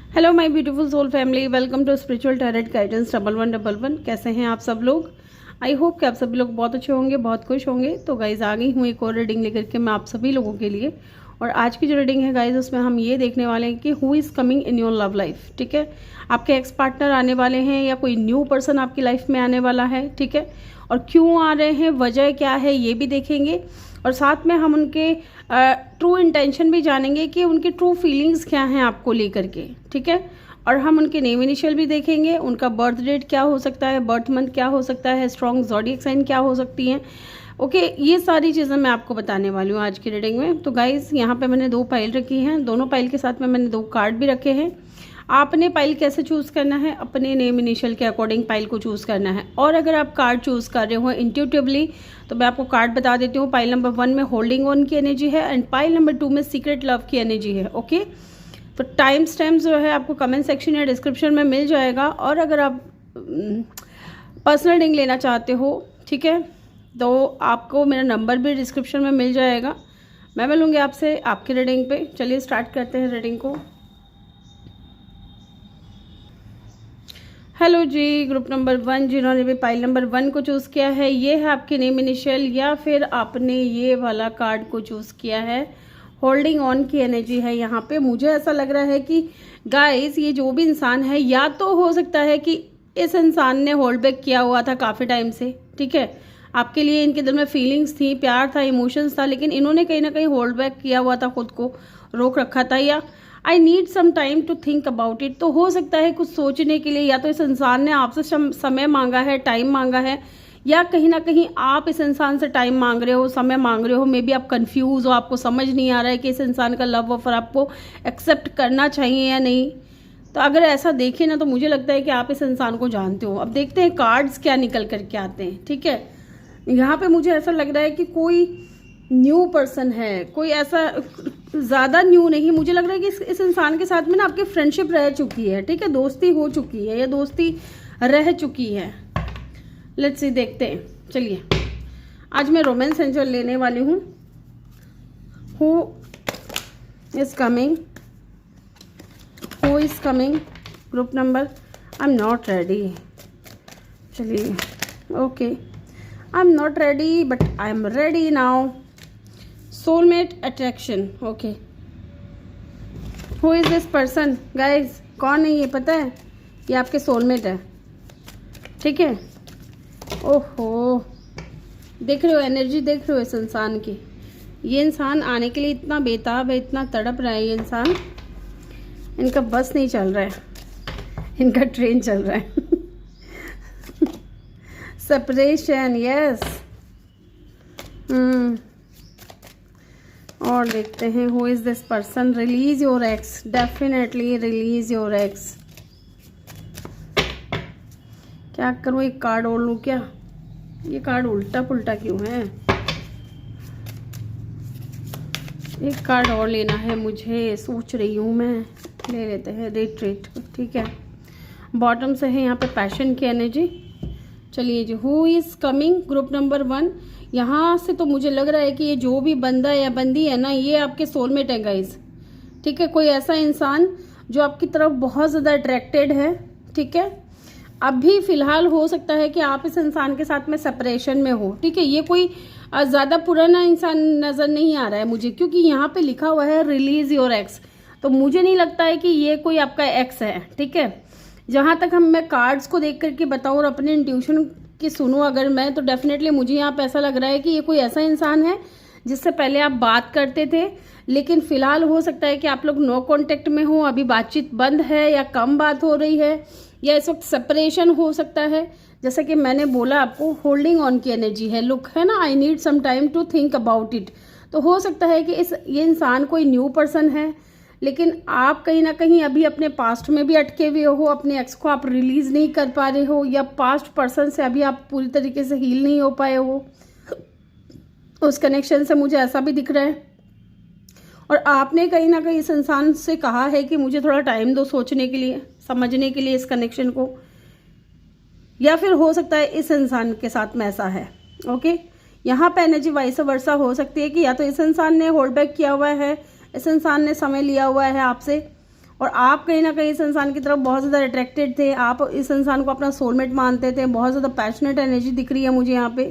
Hello my beautiful soul family, welcome to spiritual tarot guidance 1111। कैसे हैं आप सब लोग? आई होप कि आप सभी लोग बहुत अच्छे होंगे, बहुत खुश होंगे। तो गाइज आ गई हूँ एक और रीडिंग लेकर के मैं आप सभी लोगों के लिए। और आज की जो रीडिंग है गाइज, उसमें हम ये देखने वाले हैं कि who is coming in your love life. ठीक है, आपके एक्स पार्टनर आने वाले हैं या कोई न्यू पर्सन आपकी लाइफ में आने वाला है। ठीक है, और क्यों आ रहे हैं, वजह क्या है, ये भी देखेंगे। और साथ में हम उनके ट्रू इंटेंशन भी जानेंगे कि उनकी ट्रू फीलिंग्स क्या हैं आपको लेकर के। ठीक है, और हम उनके नेम इनिशियल भी देखेंगे, उनका बर्थ डेट क्या हो सकता है, बर्थ मंथ क्या हो सकता है, स्ट्रॉन्ग ज़ोडिएक साइन क्या हो सकती हैं। ओके, ये सारी चीज़ें मैं आपको बताने वाली हूँ आज की रीडिंग में। तो गाइज़, यहाँ पे मैंने 2 पाइल रखी हैं, दोनों पाइल के साथ में मैंने 2 कार्ड भी रखे हैं। आपने पाइल कैसे चूज़ करना है, अपने नेम इनिशियल के अकॉर्डिंग पाइल को चूज़ करना है। और अगर आप कार्ड चूज़ कर रहे हो इंट्यूटिवली, तो मैं आपको कार्ड बता देती हूँ। पाइल नंबर 1 में होल्डिंग ऑन की एनर्जी है एंड पाइल नंबर 2 में सीक्रेट लव की एनर्जी है। ओके, तो टाइम स्टैम्प जो है आपको कमेंट सेक्शन या डिस्क्रिप्शन में मिल जाएगा। और अगर आप पर्सनल रीडिंग लेना चाहते हो, ठीक है, तो आपको मेरा नंबर भी डिस्क्रिप्शन में मिल जाएगा। मैं मिलूँगी आपसे आपकी रीडिंग पे। चलिए स्टार्ट करते हैं रीडिंग को। हेलो जी, ग्रुप नंबर 1 जिन्होंने भी पाइल नंबर 1 को चूज़ किया है, ये है आपके नेम इनिशियल, या फिर आपने ये वाला कार्ड को चूज़ किया है। होल्डिंग ऑन की एनर्जी है यहाँ पे। मुझे ऐसा लग रहा है कि गाइस, ये जो भी इंसान है, या तो हो सकता है कि इस इंसान ने होल्ड बैक किया हुआ था काफ़ी टाइम से। ठीक है, आपके लिए इनके दिल में फीलिंग्स थी, प्यार था, इमोशंस था, लेकिन इन्होंने कहीं ना कहीं होल्ड बैक किया हुआ था, खुद को रोक रखा था। या I need some time to think about it, तो हो सकता है कुछ सोचने के लिए। या तो इस इंसान ने आपसे समय मांगा है, टाइम मांगा है, या कहीं ना कहीं आप इस इंसान से टाइम मांग रहे हो, समय मांग रहे हो। मे बी आप कंफ्यूज हो, आपको समझ नहीं आ रहा है कि इस इंसान का लव ऑफर आपको एक्सेप्ट करना चाहिए या नहीं। तो अगर ऐसा देखें ना, तो मुझे लगता है कि आप इस इंसान को जानते हो। अब देखते हैं कार्ड्स क्या निकल करके आते हैं। ठीक है, यहाँ पे मुझे ऐसा लग रहा है कि कोई न्यू पर्सन है, कोई ऐसा ज़्यादा न्यू नहीं। मुझे लग रहा है कि इस इंसान के साथ में ना आपकी फ्रेंडशिप रह चुकी है। ठीक है, दोस्ती हो चुकी है या दोस्ती रह चुकी है। लेट्स सी, देखते हैं। चलिए, आज मैं रोमांस एंजल लेने वाली हूँ। Who is coming, who is coming, group number. I am not ready. चलिए, okay, I am not ready but I am ready now. Soulmate attraction. Okay, who is this person guys? कौन है ये पता है? ये आपके सोलमेट है। ठीक है, ओहो, देख रहे हो एनर्जी, देख रहे हो इस इंसान की। ये इंसान आने के लिए इतना बेताब है, इतना तड़प रहा है ये इंसान। इनका बस नहीं चल रहा है, इनका ट्रेन चल रहा है। Separation, yes. और देखते हैं who is this person. Release your x, definitely release your x. क्या करूँ, एक कार्ड और लूँ क्या? ये कार्ड उल्टा पुल्टा क्यों है? एक कार्ड और लेना है मुझे, सोच रही हूँ मैं। ले लेते हैं रिट्रीट। ठीक है, बॉटम से है यहाँ पे पैशन की एनर्जी। चलिए जी, who is coming, group number 1। यहाँ से तो मुझे लग रहा है कि ये जो भी बंदा या बंदी है ना, ये आपके सोलमेट है गाइज। ठीक है, कोई ऐसा इंसान जो आपकी तरफ बहुत ज़्यादा अट्रैक्टेड है। ठीक है, अभी फिलहाल हो सकता है कि आप इस इंसान के साथ में सेपरेशन में हो। ठीक है, ये कोई ज़्यादा पुराना इंसान नज़र नहीं आ रहा है मुझे, क्योंकि यहाँ पे लिखा हुआ है रिलीज योर एक्स। तो मुझे नहीं लगता है कि ये कोई आपका एक्स है। ठीक है, जहाँ तक मैं कार्ड्स को देख करके बताऊँ और अपने इंट्यूशन की सुनूँ अगर मैं, तो डेफिनेटली मुझे यहाँ पे ऐसा लग रहा है कि ये कोई ऐसा इंसान है जिससे पहले आप बात करते थे, लेकिन फिलहाल हो सकता है कि आप लोग नो कांटेक्ट में हो, अभी बातचीत बंद है या कम बात हो रही है, या इस वक्त सेपरेशन हो सकता है। जैसा कि मैंने बोला आपको, होल्डिंग ऑन की एनर्जी है, लुक है ना, I need some time to think about it. तो हो सकता है कि ये इंसान कोई न्यू पर्सन है, लेकिन आप कहीं ना कहीं अभी अपने पास्ट में भी अटके हुए हो, अपने एक्स को आप रिलीज नहीं कर पा रहे हो, या पास्ट पर्सन से अभी आप पूरी तरीके से हील नहीं हो पाए हो। उस कनेक्शन से मुझे ऐसा भी दिख रहा है। और आपने कहीं ना कहीं इस इंसान से कहा है कि मुझे थोड़ा टाइम दो सोचने के लिए, समझने के लिए इस कनेक्शन को। या फिर हो सकता है इस इंसान के साथ में ऐसा है। ओके, यहाँ पे एनर्जी वाइस वर्सा हो सकती है कि या तो इस इंसान ने होल्ड बैक किया हुआ है, इस इंसान ने समय लिया हुआ है आपसे, और आप कहीं ना कहीं इस इंसान की तरफ बहुत ज़्यादा अट्रैक्टेड थे, आप इस इंसान को अपना सोलमेट मानते थे। बहुत ज़्यादा पैशनेट एनर्जी दिख रही है मुझे यहाँ पे।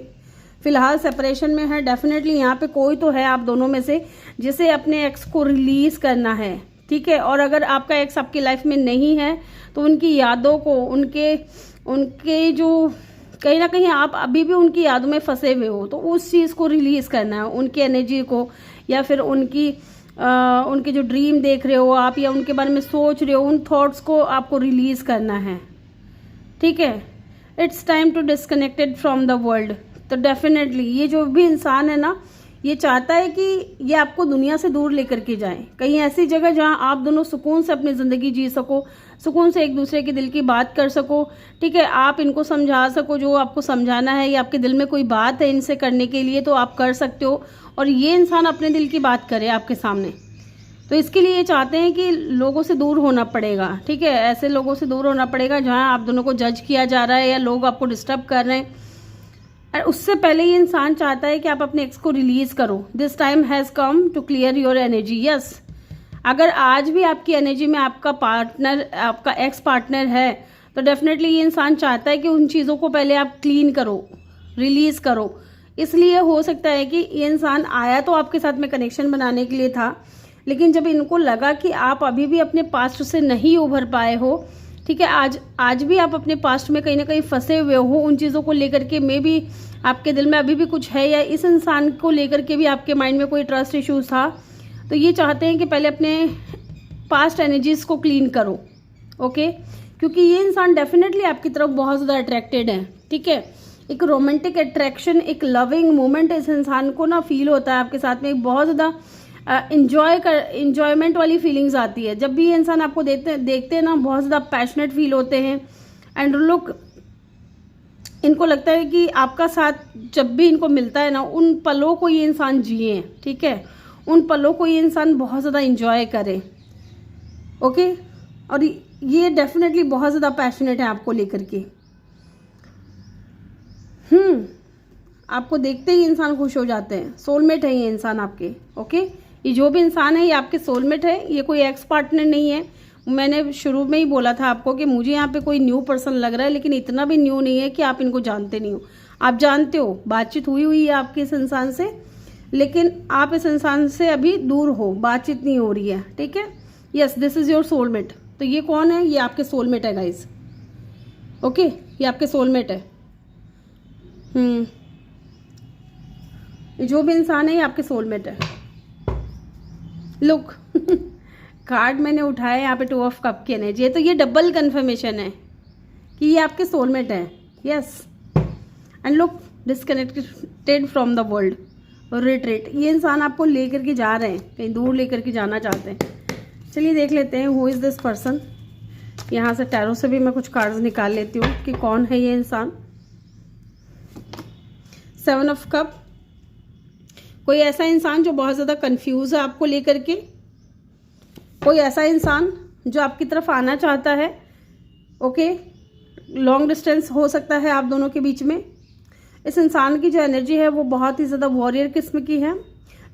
फिलहाल सेपरेशन में है, डेफिनेटली यहाँ पे कोई तो है आप दोनों में से जिसे अपने एक्स को रिलीज करना है, ठीक है। और अगर आपका एक्स आपकी लाइफ में नहीं है तो उनकी यादों को, उनके जो कहीं ना कहीं आप अभी भी उनकी यादों में फंसे हुए हो, तो उस चीज़ को रिलीज करना है, उनकी एनर्जी को, या फिर उनके जो ड्रीम देख रहे हो आप या उनके बारे में सोच रहे हो, उन थॉट्स को आपको रिलीज करना है, ठीक है। It's time to disconnected from the world. तो डेफिनेटली ये जो भी इंसान है ना, ये चाहता है कि ये आपको दुनिया से दूर लेकर के जाए, कहीं ऐसी जगह जहां आप दोनों सुकून से अपनी ज़िंदगी जी सको, सुकून से एक दूसरे के दिल की बात कर सको, ठीक है। आप इनको समझा सको जो आपको समझाना है, या आपके दिल में कोई बात है इनसे करने के लिए तो आप कर सकते हो, और ये इंसान अपने दिल की बात करे आपके सामने। तो इसके लिए ये चाहते हैं कि लोगों से दूर होना पड़ेगा, ठीक है। ऐसे लोगों से दूर होना पड़ेगा जहाँ आप दोनों को जज किया जा रहा है या लोग आपको डिस्टर्ब कर रहे हैं। और उससे पहले ये इंसान चाहता है कि आप अपने एक्स को रिलीज करो। This time has come to clear your energy. Yes, अगर आज भी आपकी एनर्जी में आपका पार्टनर, आपका एक्स पार्टनर है, तो डेफिनेटली ये इंसान चाहता है कि उन चीज़ों को पहले आप क्लीन करो, रिलीज करो। इसलिए हो सकता है कि ये इंसान आया तो आपके साथ में कनेक्शन बनाने के लिए था, लेकिन जब इनको लगा कि आप अभी भी अपने पास्ट से नहीं उभर पाए हो, ठीक है, आज भी आप अपने पास्ट में कहीं ना कहीं फंसे हुए हो, उन चीज़ों को लेकर के मे भी आपके दिल में अभी भी कुछ है, या इस इंसान को लेकर के भी आपके माइंड में कोई ट्रस्ट इश्यूज था, तो ये चाहते हैं कि पहले अपने पास्ट एनर्जीज को क्लीन करो, ओके। क्योंकि ये इंसान डेफिनेटली आपकी तरफ बहुत ज़्यादा अट्रैक्टेड है, ठीक है। एक रोमांटिक अट्रैक्शन, एक लविंग मोमेंट इस इंसान को ना फील होता है आपके साथ में, एक बहुत ज़्यादा इंजॉयमेंट वाली फीलिंग्स आती है। जब भी ये इंसान आपको देखते हैं ना, बहुत ज़्यादा पैशनेट फील होते हैं। एंड लुक, इनको लगता है कि आपका साथ जब भी इनको मिलता है ना, उन पलों को ये इंसान जिए, ठीक है, उन पलों को ये इंसान बहुत ज़्यादा इंजॉय करे, ओके। और ये डेफिनेटली बहुत ज़्यादा पैशनेट है आपको लेकर के। आपको देखते ही इंसान खुश हो जाते हैं। सोलमेट है ये इंसान आपके, ओके। ये जो भी इंसान है ये आपके सोलमेट है, ये कोई एक्स पार्टनर नहीं है। मैंने शुरू में ही बोला था आपको कि मुझे यहाँ पे कोई न्यू पर्सन लग रहा है, लेकिन इतना भी न्यू नहीं है कि आप इनको जानते नहीं हो। आप जानते हो, बातचीत हुई है आपके इस इंसान से, लेकिन आप इस इंसान से अभी दूर हो, बातचीत नहीं हो रही है, ठीक है। Yes, this is your soulmate. तो ये कौन है? ये आपके सोलमेट है गाइज, ओके। ये आपके सोलमेट है। जो भी इंसान है ये आपके सोलमेट है। लुक कार्ड मैंने उठाया यहाँ पे 2 ऑफ कप की एनर्जी है, तो ये डबल कंफर्मेशन है कि ये आपके सोलमेट है। Yes, and look, disconnected from the world, retreat. ये इंसान आपको लेकर के जा रहे हैं, कहीं दूर लेकर के जाना चाहते हैं। चलिए देख लेते हैं हु इज दिस पर्सन। यहाँ से टैरो से भी मैं कुछ कार्ड्स निकाल लेती हूँ कि कौन है ये इंसान। 7 ऑफ कप, कोई ऐसा इंसान जो बहुत ज़्यादा कंफ्यूज है आपको लेकर के, कोई ऐसा इंसान जो आपकी तरफ आना चाहता है, ओके। लॉन्ग डिस्टेंस हो सकता है आप दोनों के बीच में। इस इंसान की जो एनर्जी है वो बहुत ही ज़्यादा वॉरियर किस्म की है।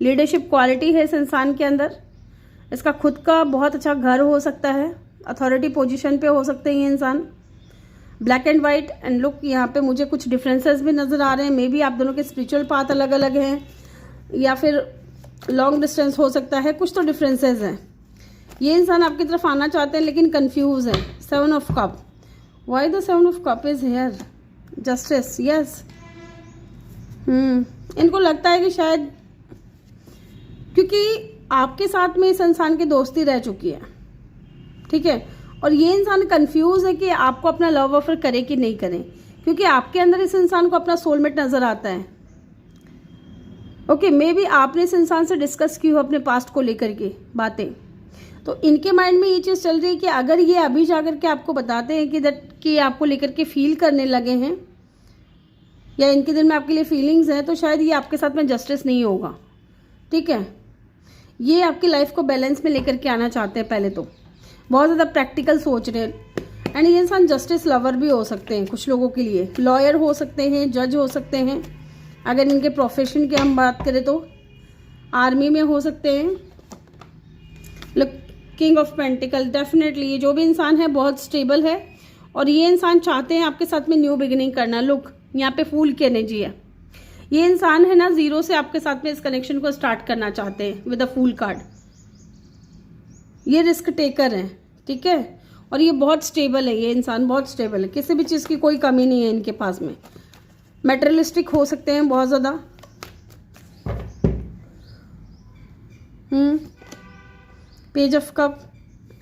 लीडरशिप क्वालिटी है इस इंसान के अंदर। इसका खुद का बहुत अच्छा घर हो सकता है, अथॉरिटी पोजीशन पे हो सकते हैं ये इंसान। Black and white, and look, यहाँ पे मुझे कुछ डिफरेंसेस भी नज़र आ रहे हैं। मे बी आप दोनों के स्पिरिचुअल पाथ अलग अलग हैं, या फिर लॉन्ग डिस्टेंस हो सकता है, कुछ तो डिफरेंसेस हैं। ये इंसान आपकी तरफ आना चाहते हैं लेकिन कंफ्यूज है। 7 of cup, why the 7 of cup is here? Justice, yes. इनको लगता है कि शायद क्योंकि आपके साथ में इस इंसान की दोस्ती रह चुकी है, ठीक है, और ये इंसान कंफ्यूज है कि आपको अपना लव ऑफर करे कि नहीं करें, क्योंकि आपके अंदर इस इंसान को अपना सोलमेट नजर आता है, ओके। मे बी आपने इस इंसान से डिस्कस की हो अपने पास्ट को लेकर के बातें, तो इनके माइंड में ये चीज़ चल रही है कि अगर ये अभी जाकर के आपको बताते हैं कि आपको लेकर के फील करने लगे हैं, या इनके दिल में आपके लिए फीलिंग्स हैं, तो शायद ये आपके साथ में जस्टिस नहीं होगा, ठीक है। ये आपकी लाइफ को बैलेंस में लेकर के आना चाहते हैं। पहले तो बहुत ज़्यादा प्रैक्टिकल सोच रहे हैं। एंड ये इंसान जस्टिस लवर भी हो सकते हैं कुछ लोगों के लिए, लॉयर हो सकते हैं, जज हो सकते हैं। अगर इनके प्रोफेशन की हम बात करें तो आर्मी में हो सकते हैं, किंग ऑफ पेंटिकल, डेफिनेटली ये जो भी इंसान है बहुत स्टेबल है और ये इंसान चाहते हैं आपके साथ में न्यू बिगिनिंग करना। लुक, यहाँ पे फूल की एनर्जी है। ये इंसान है ना, जीरो से आपके साथ में इस कनेक्शन को स्टार्ट करना चाहते हैं विद अ फूल कार्ड। ये रिस्क टेकर है, ठीक है, और ये बहुत स्टेबल है। ये इंसान बहुत स्टेबल है, किसी भी चीज़ की कोई कमी नहीं है इनके पास में। मेटेरियलिस्टिक हो सकते हैं बहुत ज़्यादा। Page of cups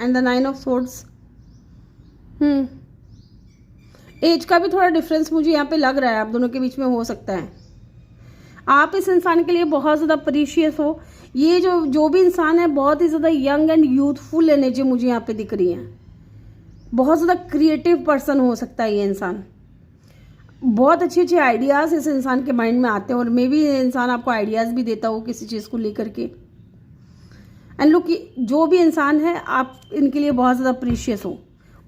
and the 9 of swords. Age का भी थोड़ा डिफरेंस मुझे यहाँ पे लग रहा है आप दोनों के बीच में हो सकता है। आप इस इंसान के लिए बहुत ज़्यादा प्रीशियस हो। ये जो भी इंसान है बहुत ही ज़्यादा यंग एंड यूथफुल एनर्जी मुझे यहाँ पे दिख रही है। बहुत ज़्यादा क्रिएटिव पर्सन हो सकता है ये इंसान। बहुत अच्छे अच्छे आइडियाज़ इस इंसान के माइंड में आते हैं और मे बी ये इंसान आपको आइडियाज़ भी देता हो किसी चीज़ को लेकर के। एंड लुक, जो भी इंसान है आप इनके लिए बहुत ज़्यादा प्रीशियस हो,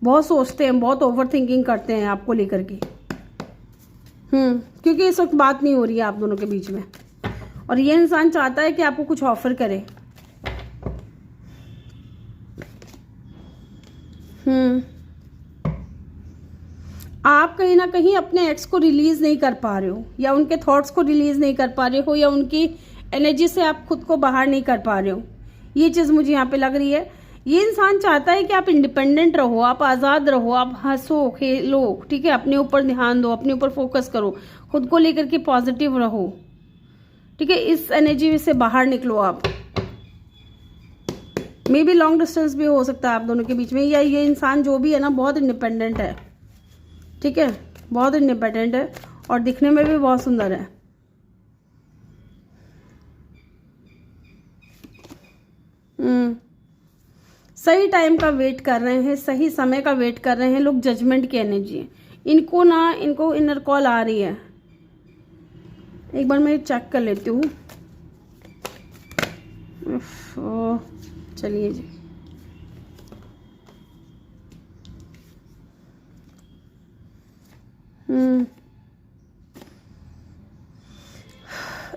बहुत सोचते हैं, बहुत ओवर थिंकिंग करते हैं आपको लेकर के। क्योंकि इस वक्त बात नहीं हो रही है आप दोनों के बीच में और ये इंसान चाहता है कि आपको कुछ ऑफर करे। आप कहीं ना कहीं अपने एक्स को रिलीज नहीं कर पा रहे हो या उनके थॉट्स को रिलीज नहीं कर पा रहे हो या उनकी एनर्जी से आप खुद को बाहर नहीं कर पा रहे हो। ये चीज़ मुझे यहाँ पे लग रही है। ये इंसान चाहता है कि आप इंडिपेंडेंट रहो, आप आज़ाद रहो, आप हंसो खेलो, ठीक है, अपने ऊपर ध्यान दो, अपने ऊपर फोकस करो, खुद को लेकर के पॉजिटिव रहो, ठीक है। इस एनर्जी से बाहर निकलो आप। मे बी लॉन्ग डिस्टेंस भी हो सकता है आप दोनों के बीच में, या ये इंसान जो भी है ना बहुत इंडिपेंडेंट है, ठीक है, बहुत इंडिपेंडेंट है और दिखने में भी बहुत सुंदर है। सही टाइम का वेट कर रहे हैं, सही समय का वेट कर रहे हैं लोग। जजमेंट की एनर्जी है इनको इनर कॉल आ रही है। एक बार मैं चेक कर लेती हूँ। चलिए जी,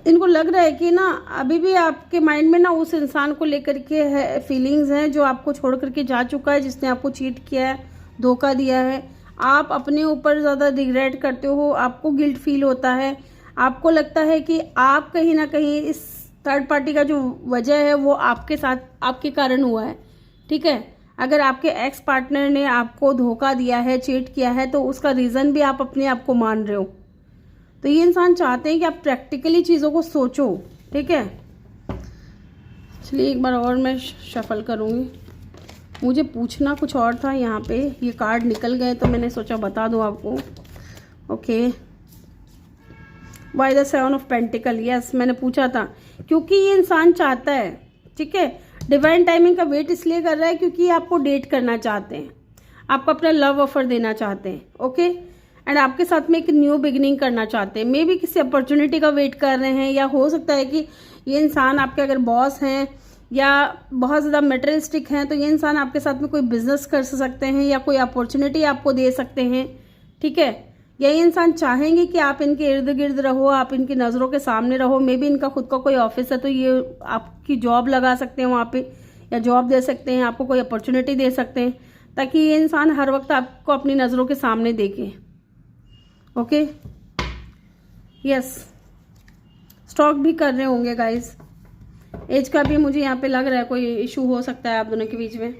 इनको लग रहा है कि ना अभी भी आपके माइंड में ना उस इंसान को लेकर के है फीलिंग्स हैं जो आपको छोड़ करके जा चुका है, जिसने आपको चीट किया है, धोखा दिया है। आप अपने ऊपर ज़्यादा रिग्रेट करते हो, आपको गिल्ट फील होता है, आपको लगता है कि आप कहीं ना कहीं इस थर्ड पार्टी का जो वजह है वो आपके साथ आपके कारण हुआ है, ठीक है। अगर आपके एक्स पार्टनर ने आपको धोखा दिया है, चीट किया है, तो उसका रीज़न भी आप अपने आप को मान रहे हो। तो ये इंसान चाहते हैं कि आप प्रैक्टिकली चीज़ों को सोचो, ठीक है। चलिए एक बार और मैं शफल करूँगी। मुझे पूछना कुछ और था, यहाँ पे ये कार्ड निकल गए तो मैंने सोचा बता दूँ आपको। Okay, by the 7 of pentacle. Yes, मैंने पूछा था क्योंकि ये इंसान चाहता है, ठीक है, डिवाइन टाइमिंग का वेट इसलिए कर रहा है क्योंकि आपको डेट करना चाहते हैं, आपको अपना लव ऑफर देना चाहते हैं, ओके, एंड आपके साथ में एक न्यू बिगिनिंग करना चाहते हैं। मे बी किसी अपॉर्चुनिटी का वेट कर रहे हैं, या हो सकता है कि ये इंसान आपके अगर बॉस हैं या बहुत ज़्यादा मटेरियलिस्टिक हैं तो ये इंसान आपके साथ में कोई बिजनेस कर सकते हैं या कोई अपॉर्चुनिटी आपको दे सकते हैं, ठीक है। या ये इंसान चाहेंगे कि आप इनके इर्द गिर्द रहो, आप इनकी नज़रों के सामने रहो। मे बी इनका खुद का कोई ऑफिस है तो ये आपकी जॉब लगा सकते हैं वहाँ पे, या जॉब दे सकते हैं, आपको कोई अपॉर्चुनिटी दे सकते हैं, ताकि ये इंसान हर वक्त आपको अपनी नज़रों के सामने देखे। ओके, यस, स्टॉक भी कर रहे होंगे गाइस। एज का भी मुझे यहाँ पे लग रहा है कोई इशू हो सकता है आप दोनों के बीच में।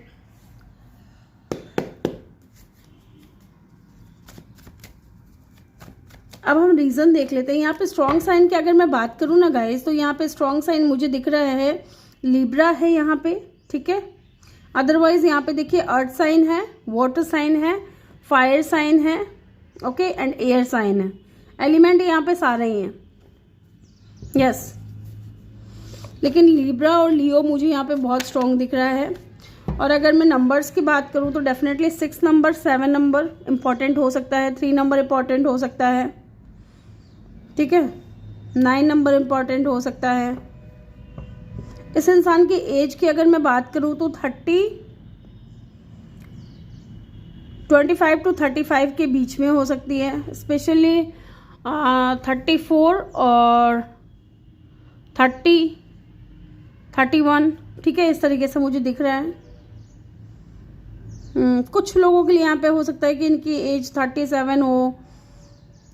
अब हम रीज़न देख लेते हैं। यहाँ पे स्ट्रॉन्ग साइन की अगर मैं बात करूँ ना गाइस, तो यहाँ पे स्ट्रॉन्ग साइन मुझे दिख रहा है लिब्रा है यहाँ पे, ठीक है। अदरवाइज यहाँ पे देखिए अर्थ साइन है, वाटर साइन है, फायर साइन है, ओके, एंड एयर साइन है। एलिमेंट यहाँ पे सारे ही हैं, यस। लेकिन लिब्रा और लियो मुझे यहाँ पे बहुत स्ट्रॉन्ग दिख रहा है। और अगर मैं नंबर्स की बात करूँ तो डेफिनेटली 6 नंबर, 7 नंबर इम्पॉर्टेंट हो सकता है, 3 नंबर इम्पॉर्टेंट हो सकता है, ठीक है, 9 नंबर इम्पॉर्टेंट हो सकता है। इस इंसान की एज की अगर मैं बात करूँ तो 25 to 35 के बीच में हो सकती है, स्पेशली 34 और 30, 31, ठीक है, इस तरीके से मुझे दिख रहा है। कुछ लोगों के लिए यहाँ पे हो सकता है कि इनकी एज 37 हो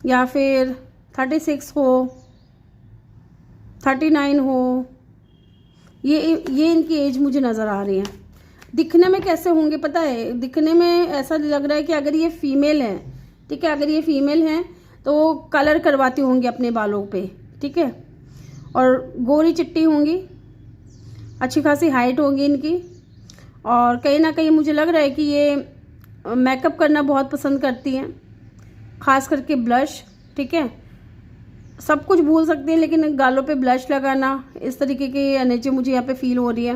या फिर 36 हो, 39 हो। ये इनकी एज मुझे नज़र आ रही है। दिखने में कैसे होंगे पता है? दिखने में ऐसा लग रहा है कि अगर ये फीमेल है, ठीक है, अगर ये फीमेल हैं तो कलर करवाती होंगी अपने बालों पे, ठीक है, और गोरी चिट्टी होंगी, अच्छी खासी हाइट होगी इनकी, और कहीं ना कहीं मुझे लग रहा है कि ये मेकअप करना बहुत पसंद करती हैं, खास करके ब्लश, ठीक है। सब कुछ भूल सकती हैं लेकिन गालों पे ब्लश लगाना, इस तरीके की एनर्जी मुझे यहाँ पे फील हो रही है।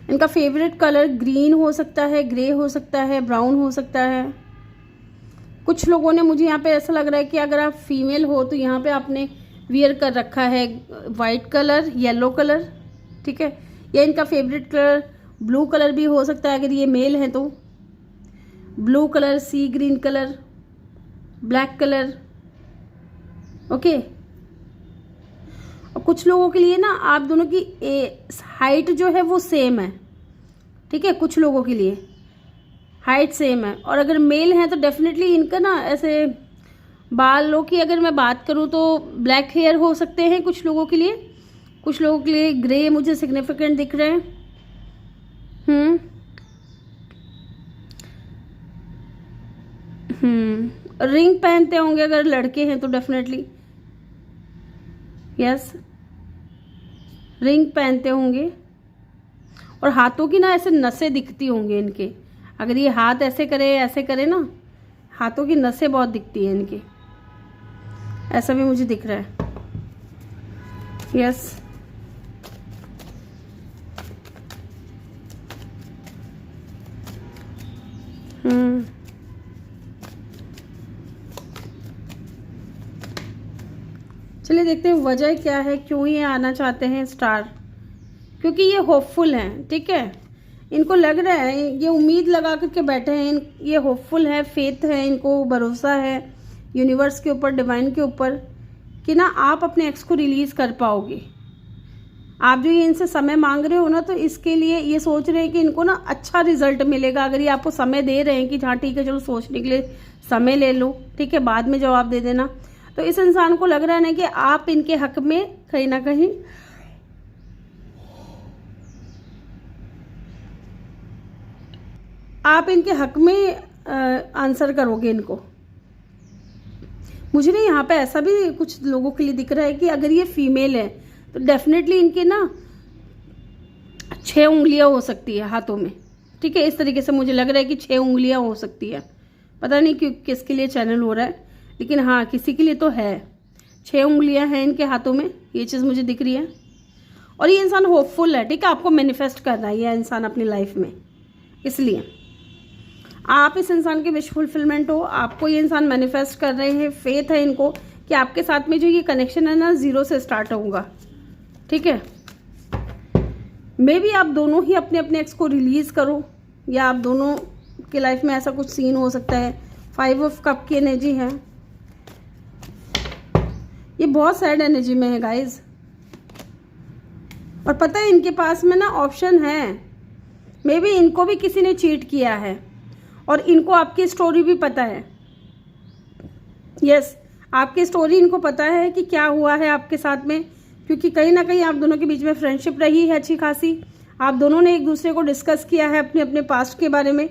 इनका फेवरेट कलर ग्रीन हो सकता है, ग्रे हो सकता है, ब्राउन हो सकता है। कुछ लोगों ने, मुझे यहाँ पे ऐसा लग रहा है कि अगर आप फीमेल हो तो यहाँ पे आपने वियर कर रखा है वाइट कलर, येलो कलर, ठीक है, या इनका फेवरेट कलर ब्लू कलर भी हो सकता है अगर ये मेल है तो। Blue colour, sea green colour, black colour, okay. और कुछ लोगों के लिए ना आप दोनों की हाइट जो है वो सेम है, ठीक है, कुछ लोगों के लिए हाइट सेम है। और अगर मेल है तो डेफिनेटली इनका ना ऐसे बालों की अगर मैं बात करूँ तो ब्लैक हेयर हो सकते हैं कुछ लोगों के लिए, कुछ लोगों के लिए ग्रे मुझे सिग्निफिकेंट दिख रहे हैं। रिंग पहनते होंगे अगर लड़के हैं तो डेफिनेटली, यस, रिंग पहनते होंगे। और हाथों की ना ऐसे नसें दिखती होंगी इनके, अगर ये हाथ ऐसे करे ना, हाथों की नसें बहुत दिखती हैं इनकी, ऐसा भी मुझे दिख रहा है, यस। चलिए देखते हैं वजह क्या है, क्यों ये आना चाहते हैं स्टार। क्योंकि ये होपफुल हैं, ठीक है, इनको लग रहा है, ये उम्मीद लगा करके बैठे हैं, ये होपफुल है, फेथ है, इनको भरोसा है यूनिवर्स के ऊपर, डिवाइन के ऊपर, कि ना आप अपने एक्स को रिलीज कर पाओगे। आप जो ये इनसे समय मांग रहे हो ना, तो इसके लिए ये सोच रहे हैं कि इनको ना अच्छा रिजल्ट मिलेगा। अगर ये आपको समय दे रहे हैं कि हाँ ठीक है चलो सोचने के लिए समय ले लो, ठीक है, बाद में जवाब दे देना, तो इस इंसान को लग रहा है ना कि आप इनके हक में कहीं ना कहीं आप इनके हक में आंसर करोगे इनको। मुझे ना यहाँ पे ऐसा भी कुछ लोगों के लिए दिख रहा है कि अगर ये फीमेल है तो डेफिनेटली इनके ना 6 उंगलियां हो सकती है हाथों में, ठीक है, इस तरीके से मुझे लग रहा है कि 6 उंगलियां हो सकती है। पता नहीं क्यों किसके लिए चैनल हो रहा है, लेकिन हाँ किसी के लिए तो है। 6 उंगलियां हैं इनके हाथों में, ये चीज़ मुझे दिख रही है। और ये इंसान होपफुल है, ठीक है, आपको मैनिफेस्ट करना है ये इंसान अपनी लाइफ में, इसलिए आप इस इंसान के विश फुलफिलमेंट हो, आपको ये इंसान मैनिफेस्ट कर रहे हैं, फेथ है इनको कि आपके साथ में जो ये कनेक्शन है ना 0 से स्टार्ट होगा, ठीक है। मे बी आप दोनों ही अपने अपने एक्स को रिलीज करो, या आप दोनों के लाइफ में ऐसा कुछ सीन हो सकता है। 5 ऑफ कप की एनर्जी है, ये बहुत सैड एनर्जी में है गाइज। और पता है इनके पास में ना ऑप्शन है, मे बी इनको भी किसी ने चीट किया है और इनको आपकी स्टोरी भी पता है, यस, आपकी स्टोरी इनको पता है कि क्या हुआ है आपके साथ में, क्योंकि कहीं ना कहीं आप दोनों के बीच में फ्रेंडशिप रही है अच्छी खासी। आप दोनों ने एक दूसरे को डिस्कस किया है अपने अपने पास्ट के बारे में,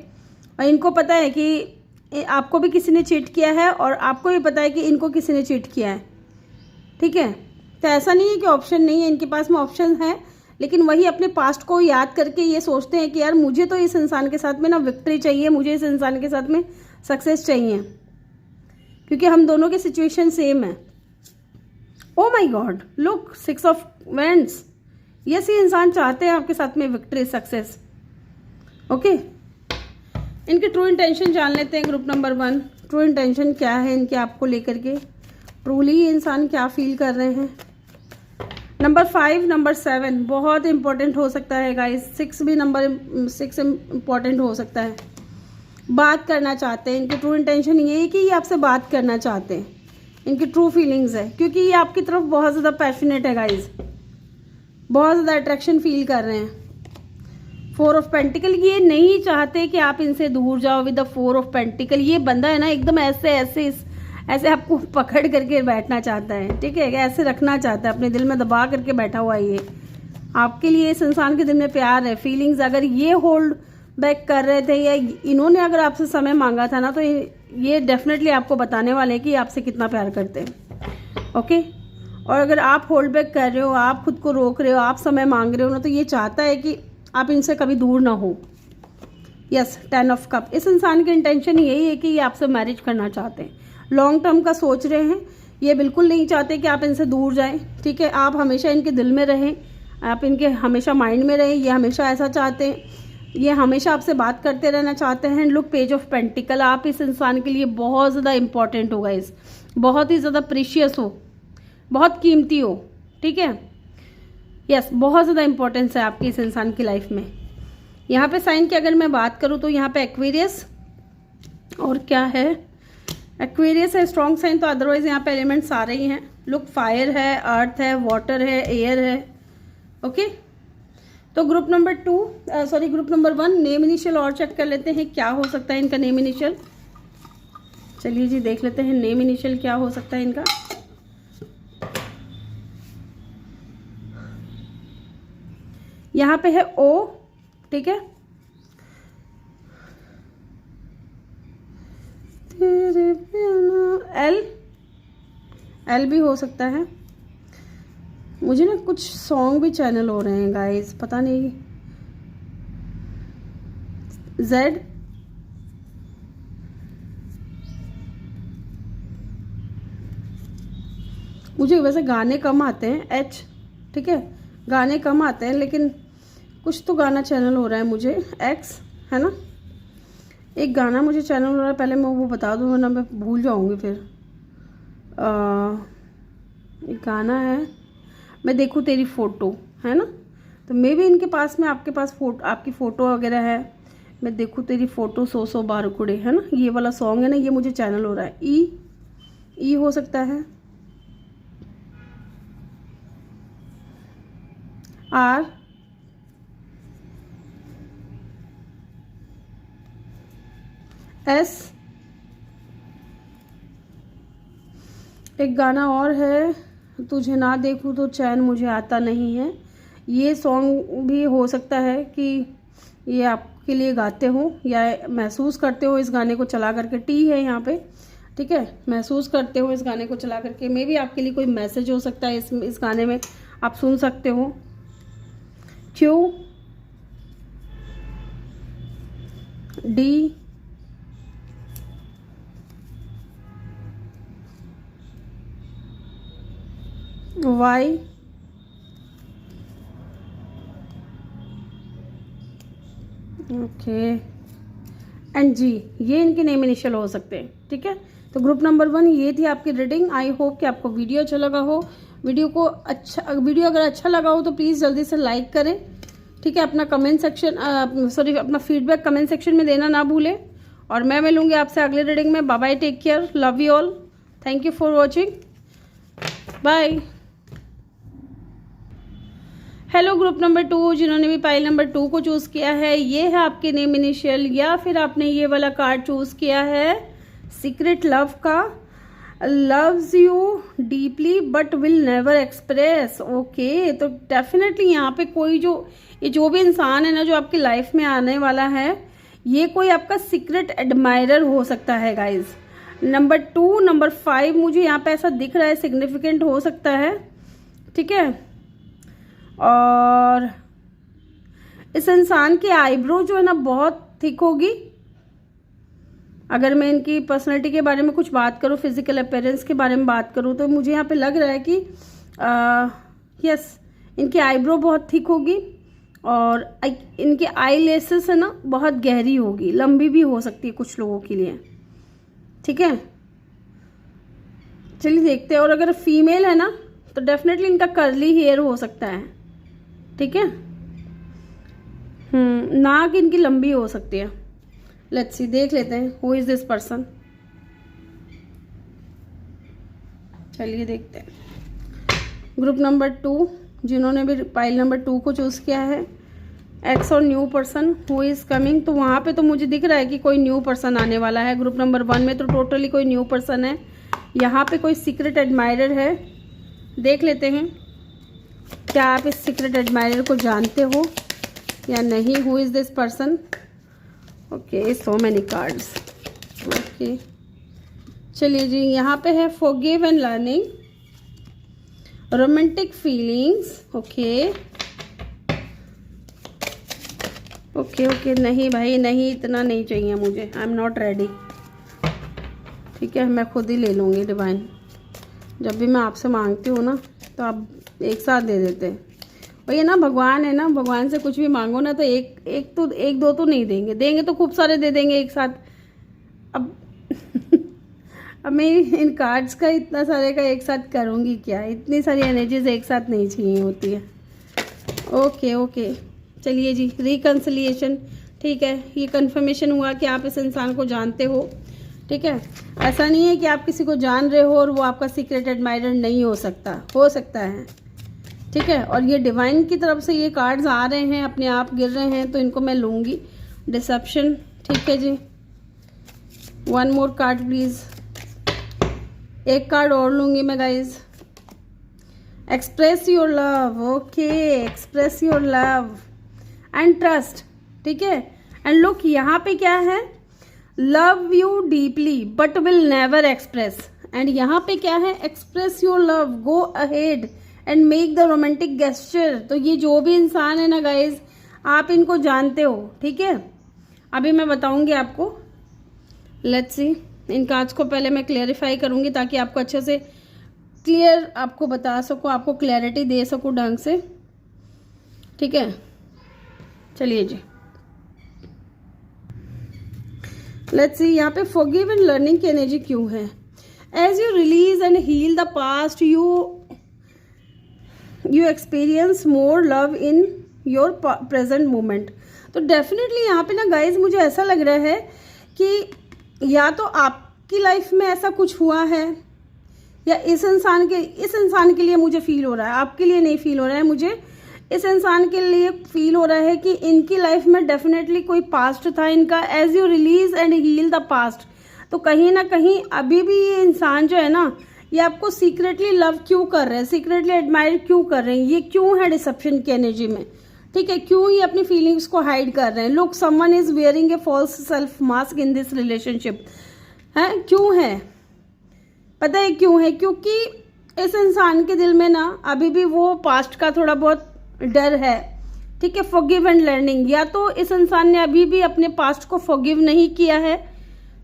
और इनको पता है कि आपको भी किसी ने चीट किया है और आपको भी पता है कि इनको किसी ने चीट किया है, ठीक है। तो ऐसा नहीं है कि ऑप्शन नहीं है, इनके पास में ऑप्शन है, लेकिन वही अपने पास्ट को याद करके ये सोचते हैं कि यार मुझे तो इस इंसान के साथ में ना विक्ट्री चाहिए, मुझे इस इंसान के साथ में सक्सेस चाहिए, क्योंकि हम दोनों की सिचुएशन सेम है। Oh my God, look 6 of vends, yes, ये इंसान चाहते हैं आपके साथ में विक्ट्री, सक्सेस, ओके। इनके ट्रू इंटेंशन जान लेते हैं। ग्रुप नंबर 1, ट्रू इंटेंशन क्या है इनके आपको लेकर के, ट्रूली ये इंसान क्या फील कर रहे हैं। नंबर 5, नंबर 7 बहुत इंपॉर्टेंट हो सकता है गाइस, 6 भी नंबर 6 इंपॉर्टेंट हो सकता है। बात करना चाहते हैं, इनकी ट्रू इंटेंशन ये है कि ये आपसे बात करना चाहते हैं, इनकी ट्रू फीलिंग्स है, क्योंकि ये आपकी तरफ बहुत ज़्यादा पैशनेट है गाइस, बहुत ज़्यादा अट्रैक्शन फील कर रहे हैं। 4 ऑफ पेंटिकल, ये नहीं चाहते कि आप इनसे दूर जाओ विद द 4 ऑफ पेंटिकल। ये बंदा है ना एकदम ऐसे ऐसे ऐसे आपको पकड़ करके बैठना चाहता है, ठीक है, ऐसे रखना चाहता है, अपने दिल में दबा करके बैठा हुआ है। ये आपके लिए इस इंसान के दिल में प्यार है, फीलिंग्स। अगर ये होल्ड बैक कर रहे थे या इन्होंने अगर आपसे समय मांगा था ना, तो ये डेफिनेटली आपको बताने वाले हैं कि आपसे कितना प्यार करते हैं। ओके, और अगर आप होल्ड बैक कर रहे हो, आप खुद को रोक रहे हो, आप समय मांग रहे हो ना, तो ये चाहता है कि आप इनसे कभी दूर ना हो। Yes, 10 of cup. इस इंसान की इंटेंशन यही है कि ये आपसे मैरिज करना चाहते हैं, लॉन्ग टर्म का सोच रहे हैं। ये बिल्कुल नहीं चाहते कि आप इनसे दूर जाएं, ठीक है, आप हमेशा इनके दिल में रहें, आप इनके हमेशा माइंड में रहें। ये हमेशा ऐसा चाहते हैं, ये हमेशा आपसे बात करते रहना चाहते हैं। लुक, पेज ऑफ पेंटिकल, आप इस इंसान के लिए बहुत ज़्यादा इंपॉर्टेंट हो गाइस, बहुत ही ज़्यादा प्रीशियस हो, बहुत कीमती हो, ठीक है। यस, बहुत ज़्यादा इंपॉर्टेंस है आपकी इस इंसान की लाइफ में। यहाँ पे साइन की अगर मैं बात करूँ तो यहाँ पे एक्वेरियस, और क्या है, एक्वेरियस है स्ट्रॉन्ग साइन, तो अदरवाइज यहाँ पे एलिमेंट्स आ रही हैं। लुक, फायर है, अर्थ है, वाटर है, एयर है। ओके, तो ग्रुप नंबर 1 नेम इनिशियल और चेक कर लेते हैं क्या हो सकता है इनका नेम इनिशियल। चलिए जी, देख लेते हैं नेम इनिशियल क्या हो सकता है इनका। यहाँ पे है ओ, ठीक है, एल भी हो सकता है। मुझे ना कुछ सॉन्ग भी चैनल हो रहे हैं गाइस, पता नहीं। जेड, मुझे वैसे गाने कम आते हैं। एच, ठीक है, गाने कम आते हैं, लेकिन कुछ तो गाना चैनल हो रहा है मुझे। एक्स है ना, एक गाना मुझे चैनल हो रहा है, पहले मैं वो बता दूँ वरना मैं भूल जाऊंगी फिर। एक गाना है, मैं देखूँ तेरी फ़ोटो, है ना, तो मे भी इनके पास में आपके पास आपकी फ़ोटो वगैरह है। मैं देखूँ तेरी फ़ोटो 100 बार कुड़े, है ना, ये वाला सॉन्ग है ना, ये मुझे चैनल हो रहा है। ई हो सकता है। आर, एस, एक गाना और है, तुझे ना देखूं तो चैन मुझे आता नहीं है। ये सॉन्ग भी हो सकता है कि ये आपके लिए गाते हो या महसूस करते हो इस गाने को चला करके। टी है यहाँ पे, ठीक है, महसूस करते हो इस गाने को चला करके। मे भी आपके लिए कोई मैसेज हो सकता है इस गाने में, आप सुन सकते हो। Q, D, Y, okay, and G. ये इनके नेम इनिशियल हो सकते हैं, ठीक है। तो ग्रुप नंबर 1 ये थी आपकी रीडिंग। आई होप कि आपको वीडियो अच्छा लगा हो। वीडियो अगर अच्छा लगा हो तो प्लीज़ जल्दी से लाइक करें, ठीक है। अपना कमेंट सेक्शन अपना फीडबैक कमेंट सेक्शन में देना ना भूलें। और मैं मिलूंगी आपसे अगले रीडिंग में। Bye bye, take care, love you all, thank you for watching, bye. Hello group number 2, जिन्होंने भी पाइल नंबर 2 को चूज़ किया है, ये है आपके नेम इनिशियल, या फिर आपने ये वाला कार्ड चूज़ किया है सीक्रेट लव का। Loves you deeply but will never express. Okay, तो डेफिनेटली यहाँ पे कोई ये जो भी इंसान है ना, जो आपकी लाइफ में आने वाला है, ये कोई आपका सीक्रेट एडमायरर हो सकता है गाइज। नंबर 2, नंबर 5 मुझे यहाँ पे ऐसा दिख रहा है, सिग्निफिकेंट हो सकता है, ठीक है। और इस इंसान की आईब्रो जो है ना बहुत थिक होगी। अगर मैं इनकी पर्सनैलिटी के बारे में कुछ बात करूँ, फिजिकल अपीयरेंस के बारे में बात करूँ, तो मुझे यहाँ पे लग रहा है कि यस, इनकी आईब्रो बहुत थिक होगी और इनके आई लेसेस है ना बहुत गहरी होगी, लंबी भी हो सकती है कुछ लोगों के लिए, ठीक है। चलिए देखते हैं। और अगर फीमेल है ना तो डेफिनेटली इनका कर्ली हेयर हो सकता है, ठीक है। नाक इनकी लंबी हो सकती है। लेट्स सी, देख लेते हैं हु इज दिस पर्सन। चलिए देखते हैं। ग्रुप नंबर 2, जिन्होंने भी पाइल नंबर 2 को चूज किया है, एक्स और new person who is coming. तो वहाँ पे तो मुझे दिख रहा है कि कोई न्यू पर्सन आने वाला है। ग्रुप नंबर 1 में तो टोटली कोई न्यू पर्सन है। यहाँ पे कोई सीक्रेट एडमायरर है। देख लेते हैं क्या आप इस सीक्रेट एडमायरर को जानते हो या नहीं। Who is this person? Okay, so many cards. Okay, चलिए जी, यहाँ पे है forgive and learning, romantic feelings. Okay okay okay, नहीं भाई नहीं, इतना नहीं चाहिए मुझे। आई एम नॉट रेडी। ठीक है, मैं खुद ही ले लूँगी डिवाइन। जब भी मैं आपसे मांगती हूँ ना तो आप एक साथ दे देते हैं। भैया ना भगवान है ना, भगवान से कुछ भी मांगो ना तो एक दो तो नहीं देंगे, देंगे तो खूब सारे दे देंगे एक साथ। अब अब मैं इन कार्ड्स का इतना सारे का एक साथ करूँगी क्या? इतनी सारी एनर्जीज एक साथ नहीं चाहिए होती है। ओके ओके, चलिए जी, रिकन्सिलिएशन। ठीक है, ये कंफर्मेशन हुआ कि आप इस इंसान को जानते हो। ठीक है, ऐसा नहीं है कि आप किसी को जान रहे हो और वो आपका सीक्रेट एडमायरर नहीं हो सकता है। ठीक है, और ये डिवाइन की तरफ से ये कार्ड्स आ रहे हैं, अपने आप गिर रहे हैं, तो इनको मैं लूँगी। डिसेप्शन। ठीक है जी, 1 मोर कार्ड प्लीज़। एक कार्ड और लूँगी मैं guys. Express your love. Okay, express your love and trust. ठीक है, एंड लुक यहाँ पे क्या है? Love you deeply but will never express. And यहाँ पे क्या है? Express your love, go ahead and make the romantic gesture. तो ये जो भी इंसान है ना गाइज, आप इनको जानते हो। ठीक है, अभी मैं बताऊंगी आपको। लेट्स सी, इन कार्ड्स को पहले मैं क्लेरिफाई करूंगी ताकि आपको अच्छे से क्लियर आपको बता सकूं, आपको क्लैरिटी दे सकूं ढंग से। ठीक है, चलिए जी, लेट्स सी यहाँ पे फॉरगिव एंड लर्निंग की एनर्जी क्यों है? As you release and heal the past, you experience more love in your present moment. तो डेफिनेटली यहाँ पे ना गाइज मुझे ऐसा लग रहा है कि या तो आपकी लाइफ में ऐसा कुछ हुआ है या इस इंसान के लिए मुझे फील हो रहा है, आपके लिए नहीं फील हो रहा है। मुझे इस इंसान के लिए फील हो रहा है कि इनकी लाइफ में डेफिनेटली कोई पास्ट था इनका। As you release and heal the past, तो कहीं ना कहीं अभी भी ये इंसान जो है ना, ये आपको सीक्रेटली लव क्यों कर रहे हैं, सीक्रेटली एडमायर क्यों कर रहे हैं, ये क्यों है डिसेप्शन की एनर्जी में? ठीक है, क्यों ये अपनी फीलिंग्स को हाइड कर रहे हैं? Look, someone is wearing a false self mask in this relationship. है क्यों है? पता है क्यों है? क्योंकि इस इंसान के दिल में ना अभी भी वो पास्ट का थोड़ा बहुत डर है। ठीक है, फॉरगिव एंड लर्निंग, या तो इस इंसान ने अभी भी अपने पास्ट को फॉरगिव नहीं किया है।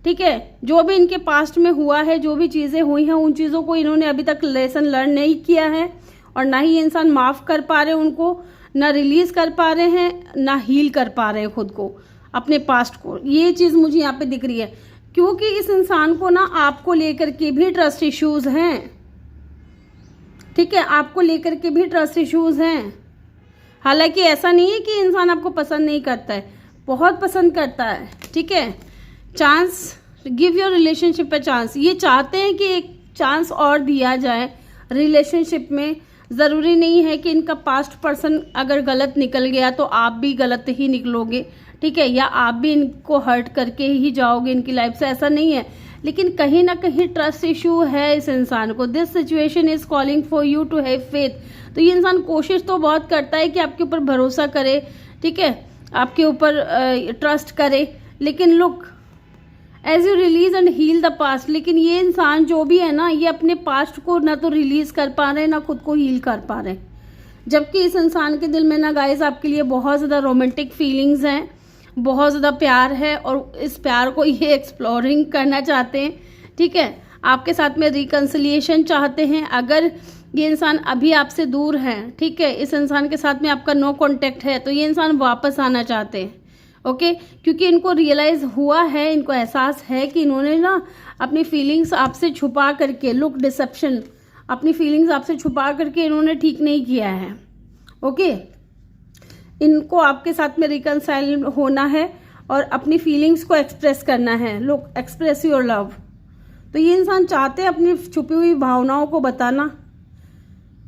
ठीक है, जो भी इनके पास्ट में हुआ है, जो भी चीज़ें हुई हैं, उन चीज़ों को इन्होंने अभी तक लेसन लर्न नहीं किया है, और ना ही ये इंसान माफ़ कर पा रहे उनको, ना रिलीज कर पा रहे हैं, ना हील कर पा रहे हैं खुद को, अपने पास्ट को। ये चीज़ मुझे यहाँ पे दिख रही है, क्योंकि इस इंसान को ना आपको लेकर के भी ट्रस्ट इश्यूज हैं। ठीक है, आपको लेकर के भी ट्रस्ट इश्यूज हैं। हालांकि ऐसा नहीं है कि इंसान आपको पसंद नहीं करता है, बहुत पसंद करता है। ठीक है, chance, give your relationship a chance. ये चाहते हैं कि एक चांस और दिया जाए रिलेशनशिप में। ज़रूरी नहीं है कि इनका पास्ट पर्सन अगर गलत निकल गया तो आप भी गलत ही निकलोगे। ठीक है, या आप भी इनको हर्ट करके ही जाओगे इनकी लाइफ से, ऐसा नहीं है। लेकिन कहीं ना कहीं ट्रस्ट इशू है इस इंसान को। This situation is calling for you to have faith. तो ये इंसान कोशिश तो बहुत करता है कि आपके ऊपर भरोसा करे, ठीक है, आपके ऊपर ट्रस्ट करे। लेकिन look, as you release and heal the past, लेकिन ये इंसान जो भी है ना, ये अपने पास्ट को ना तो रिलीज कर पा रहे हैं, ना खुद को हील कर पा रहे हैं। जबकि इस इंसान के दिल में ना गाइस आपके लिए बहुत ज़्यादा रोमांटिक फीलिंग्स हैं, बहुत ज़्यादा प्यार है, और इस प्यार को ये एक्सप्लोरिंग करना चाहते हैं। ठीक है, आपके साथ में रिकन्सिलिएशन चाहते हैं। अगर ये इंसान अभी आपसे दूर है, ठीक है, इस इंसान के साथ में आपका नो कांटेक्ट है, तो ये इंसान वापस आना चाहते हैं। ओके, क्योंकि इनको रियलाइज हुआ है, इनको एहसास है कि इन्होंने ना अपनी फीलिंग्स आपसे छुपा करके, लुक डिसेप्शन, अपनी फीलिंग्स आपसे छुपा करके इन्होंने ठीक नहीं किया है। ओके, इनको आपके साथ में रिकनसाइल होना है और अपनी फीलिंग्स को एक्सप्रेस करना है। Look, express your love. तो ये इंसान चाहते हैं अपनी छुपी हुई भावनाओं को बताना,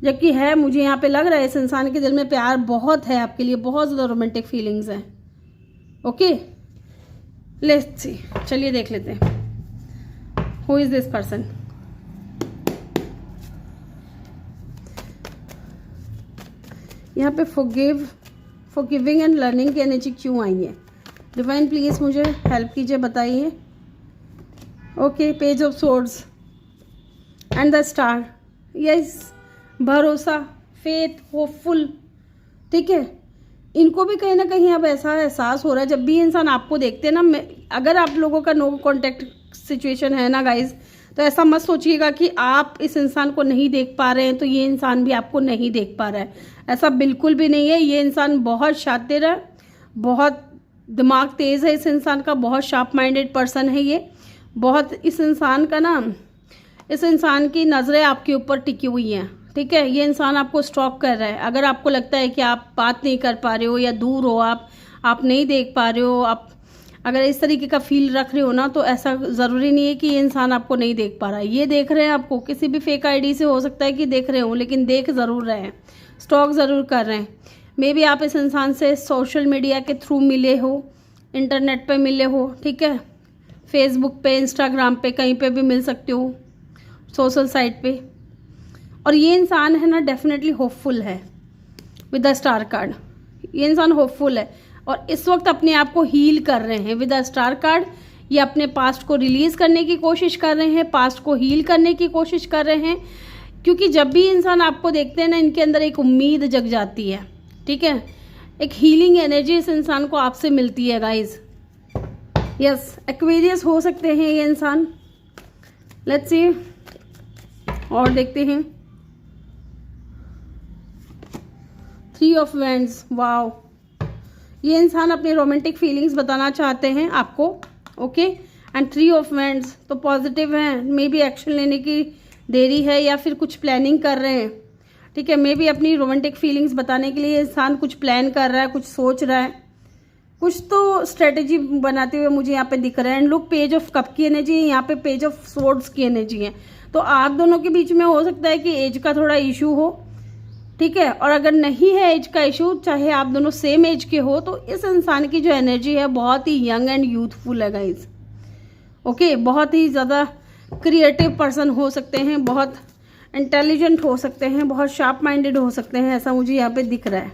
जबकि है, मुझे यहाँ पे लग रहा है इस इंसान के दिल में प्यार बहुत है आपके लिए, बहुत ज़्यादा रोमांटिक फीलिंग्स हैं। ओके, लेट्स सी, चलिए देख लेते हैं हु इज दिस पर्सन। यहाँ पे फॉरगिविंग एंड लर्निंग की एनर्जी क्यों आई है? डिवाइन प्लीज मुझे हेल्प कीजिए, बताइए। Okay, page of swords and the star. Yes, भरोसा, फेथ, होपफुल। ठीक है, इनको भी कहीं ना कहीं अब ऐसा एहसास हो रहा है, जब भी इंसान आपको देखते हैं ना, अगर आप लोगों का नो कॉन्टेक्ट सिचुएशन है ना गाइज, तो ऐसा मत सोचिएगा कि आप इस इंसान को नहीं देख पा रहे हैं तो ये इंसान भी आपको नहीं देख पा रहा है। ऐसा बिल्कुल भी नहीं है। ये इंसान बहुत शातिर है, बहुत दिमाग तेज़ है इस इंसान का, बहुत शार्प माइंडेड पर्सन है ये। बहुत इस इंसान का ना, इस इंसान की नज़रें आपके ऊपर टिकी हुई हैं। ठीक है, ये इंसान आपको स्टॉक कर रहा है। अगर आपको लगता है कि आप बात नहीं कर पा रहे हो या दूर हो, आप नहीं देख पा रहे हो, आप अगर इस तरीके का फील रख रहे हो ना, तो ऐसा ज़रूरी नहीं है कि ये इंसान आपको नहीं देख पा रहा है। ये देख रहे हैं आपको, किसी भी फेक आईडी से हो सकता है कि देख रहे हो, लेकिन देख ज़रूर रहे हैं, स्टॉक ज़रूर कर रहे हैं। मे बी आप इस इंसान से सोशल मीडिया के थ्रू मिले हो, इंटरनेट पे मिले हो। ठीक है, फेसबुक पे, इंस्टाग्राम पे, कहीं पे भी मिल सकते हो, सोशल साइट पे। और ये इंसान है ना, डेफिनेटली होपफुल है विद द स्टार कार्ड। ये इंसान होपफुल है और इस वक्त अपने आप को हील कर रहे हैं विद द स्टार कार्ड। ये अपने पास्ट को रिलीज करने की कोशिश कर रहे हैं, पास्ट को हील करने की कोशिश कर रहे हैं, क्योंकि जब भी इंसान आपको देखते हैं ना, इनके अंदर एक उम्मीद जग जाती है। ठीक है, एक हीलिंग एनर्जी इस इंसान को आपसे मिलती है गाइज। यस, एक्वेरियस हो सकते हैं ये इंसान। लेट्स सी, और देखते हैं। 3 ऑफ वैंड्स, वाओ। ये इंसान अपनी रोमांटिक फीलिंग्स बताना चाहते हैं आपको। ओके, एंड 3 ऑफ वैंड्स तो पॉजिटिव हैं। मे बी एक्शन लेने की देरी है या फिर कुछ प्लानिंग कर रहे हैं। ठीक है, मे बी अपनी रोमांटिक फीलिंग्स बताने के लिए इंसान कुछ प्लान कर रहा है, कुछ सोच रहा है, कुछ तो स्ट्रेटेजी बनाते हुए मुझे यहाँ पे दिख रहा है। And look, page of cup की एनर्जी है, यहाँ पे पेज ऑफ स्वॉर्ड्स की एनर्जी है। तो आप दोनों के बीच में हो सकता है कि एज का थोड़ा इशू हो। ठीक है, और अगर नहीं है एज का इशू, चाहे आप दोनों सेम एज के हो, तो इस इंसान की जो एनर्जी है बहुत ही यंग एंड यूथफुल है गाइज। ओके, बहुत ही ज़्यादा क्रिएटिव पर्सन हो सकते हैं, बहुत इंटेलिजेंट हो सकते हैं, बहुत शार्प माइंडेड हो सकते हैं, ऐसा मुझे यहाँ पे दिख रहा है।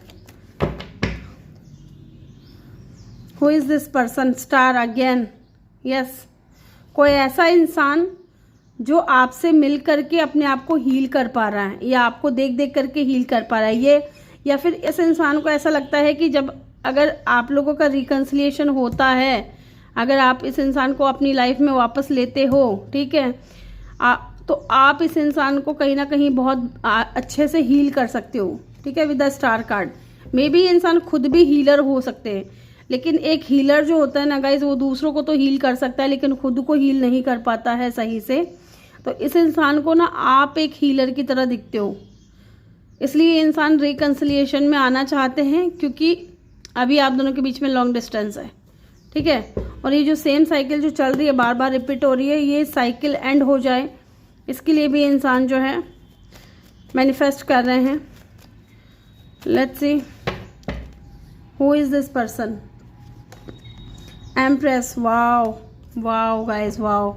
Who is this person? Star again. Yes, कोई ऐसा इंसान जो आपसे मिल करके अपने आप को हील कर पा रहा है, या आपको देख देख करके हील कर पा रहा है ये, या फिर इस इंसान को ऐसा लगता है कि जब अगर आप लोगों का रिकन्सिलिएशन होता है, अगर आप इस इंसान को अपनी लाइफ में वापस लेते हो, ठीक है, तो आप इस इंसान को कहीं ना कहीं बहुत अच्छे से हील कर सकते हो। ठीक है, with the star card. May be इंसान खुद भी हीलर हो सकते हैं, लेकिन एक हीलर जो होता है ना गाइज, वो दूसरों को तो हील कर सकता है लेकिन खुद को हील नहीं कर पाता है सही से। तो इस इंसान को ना आप एक हीलर की तरह दिखते हो, इसलिए इंसान रिकन्सिलिएशन में आना चाहते हैं, क्योंकि अभी आप दोनों के बीच में लॉन्ग डिस्टेंस है। ठीक है, और ये जो सेम साइकिल जो चल रही है, बार बार रिपीट हो रही है, ये साइकिल एंड हो जाए, इसके लिए भी इंसान जो है मैनिफेस्ट कर रहे हैं। Let's see, who is this person? Empress. Wow wow guys, wow.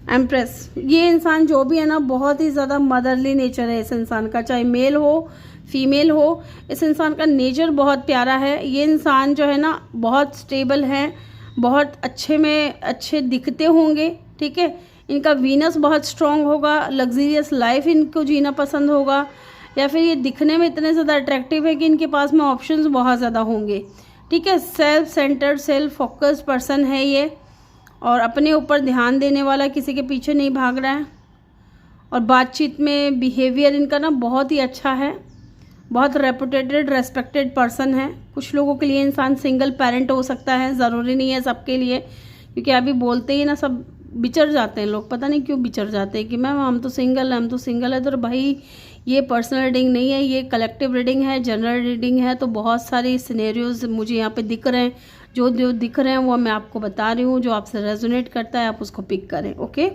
Empress, ये इंसान जो भी है ना, बहुत ही ज़्यादा मदरली नेचर है इस इंसान का, चाहे मेल हो फीमेल हो। इस इंसान का नेचर बहुत प्यारा है। ये इंसान जो है ना, बहुत स्टेबल है, बहुत अच्छे दिखते होंगे। ठीक है, इनका वीनस बहुत स्ट्रॉन्ग होगा, लग्जरियस लाइफ इनको जीना पसंद होगा, या फिर ये दिखने में इतने ज़्यादा अट्रैक्टिव है कि इनके पास में ऑप्शंस बहुत ज़्यादा होंगे। ठीक है, self centred, self focused person है ये, और अपने ऊपर ध्यान देने वाला, किसी के पीछे नहीं भाग रहा है। और बातचीत में बिहेवियर इनका ना बहुत ही अच्छा है, बहुत रेपुटेटेड रेस्पेक्टेड पर्सन है। कुछ लोगों के लिए इंसान सिंगल पेरेंट हो सकता है, ज़रूरी नहीं है सबके लिए, क्योंकि अभी बोलते ही ना सब बिचर जाते हैं लोग, पता नहीं क्यों बिचर जाते हैं कि मैम हम तो सिंगल है, हम तो सिंगल है। तो भाई ये पर्सनल रीडिंग नहीं है, ये कलेक्टिव रीडिंग है, जनरल रीडिंग है। तो बहुत सारी सिनेरियोज मुझे यहाँ पे दिख रहे हैं, जो दिख रहे हैं वो मैं आपको बता रही हूँ। जो आपसे रेजोनेट करता है आप उसको पिक करें। ओके,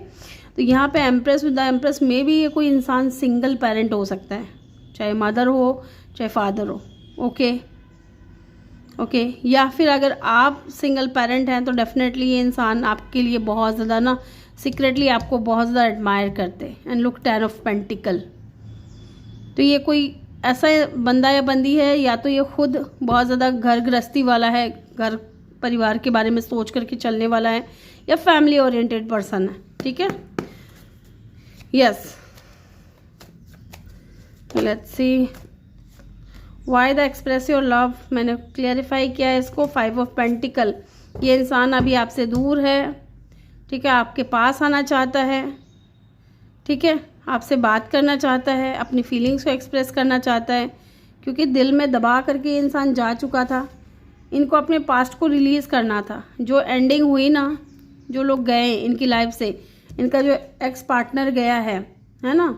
तो यहाँ पे एम्प्रेस विद द एम्प्रेस में भी ये कोई इंसान सिंगल पेरेंट हो सकता है, चाहे मदर हो चाहे फादर हो। ओके ओके, या फिर अगर आप सिंगल पेरेंट हैं तो डेफिनेटली ये इंसान आपके लिए बहुत ज़्यादा ना सीक्रेटली आपको बहुत ज़्यादा एडमायर करते हैं। एंड लुक 10 ऑफ पेंटिकल, तो ये कोई ऐसा बंदा या बंदी है, या तो ये खुद बहुत ज़्यादा घर गृहस्थी वाला है, घर परिवार के बारे में सोच करके चलने वाला है, या फैमिली ओरिएंटेड पर्सन है। ठीक है, yes, let's see why the express your love. मैंने क्लियरिफाई किया है इसको। 5 ऑफ पेंटिकल, ये इंसान अभी आपसे दूर है, ठीक है, आपके पास आना चाहता है, ठीक है, आपसे बात करना चाहता है, अपनी फीलिंग्स को एक्सप्रेस करना चाहता है, क्योंकि दिल में दबा करके ये इंसान जा चुका था। इनको अपने पास्ट को रिलीज़ करना था। जो एंडिंग हुई ना, जो लोग गए इनकी लाइफ से, इनका जो एक्स पार्टनर गया है ना,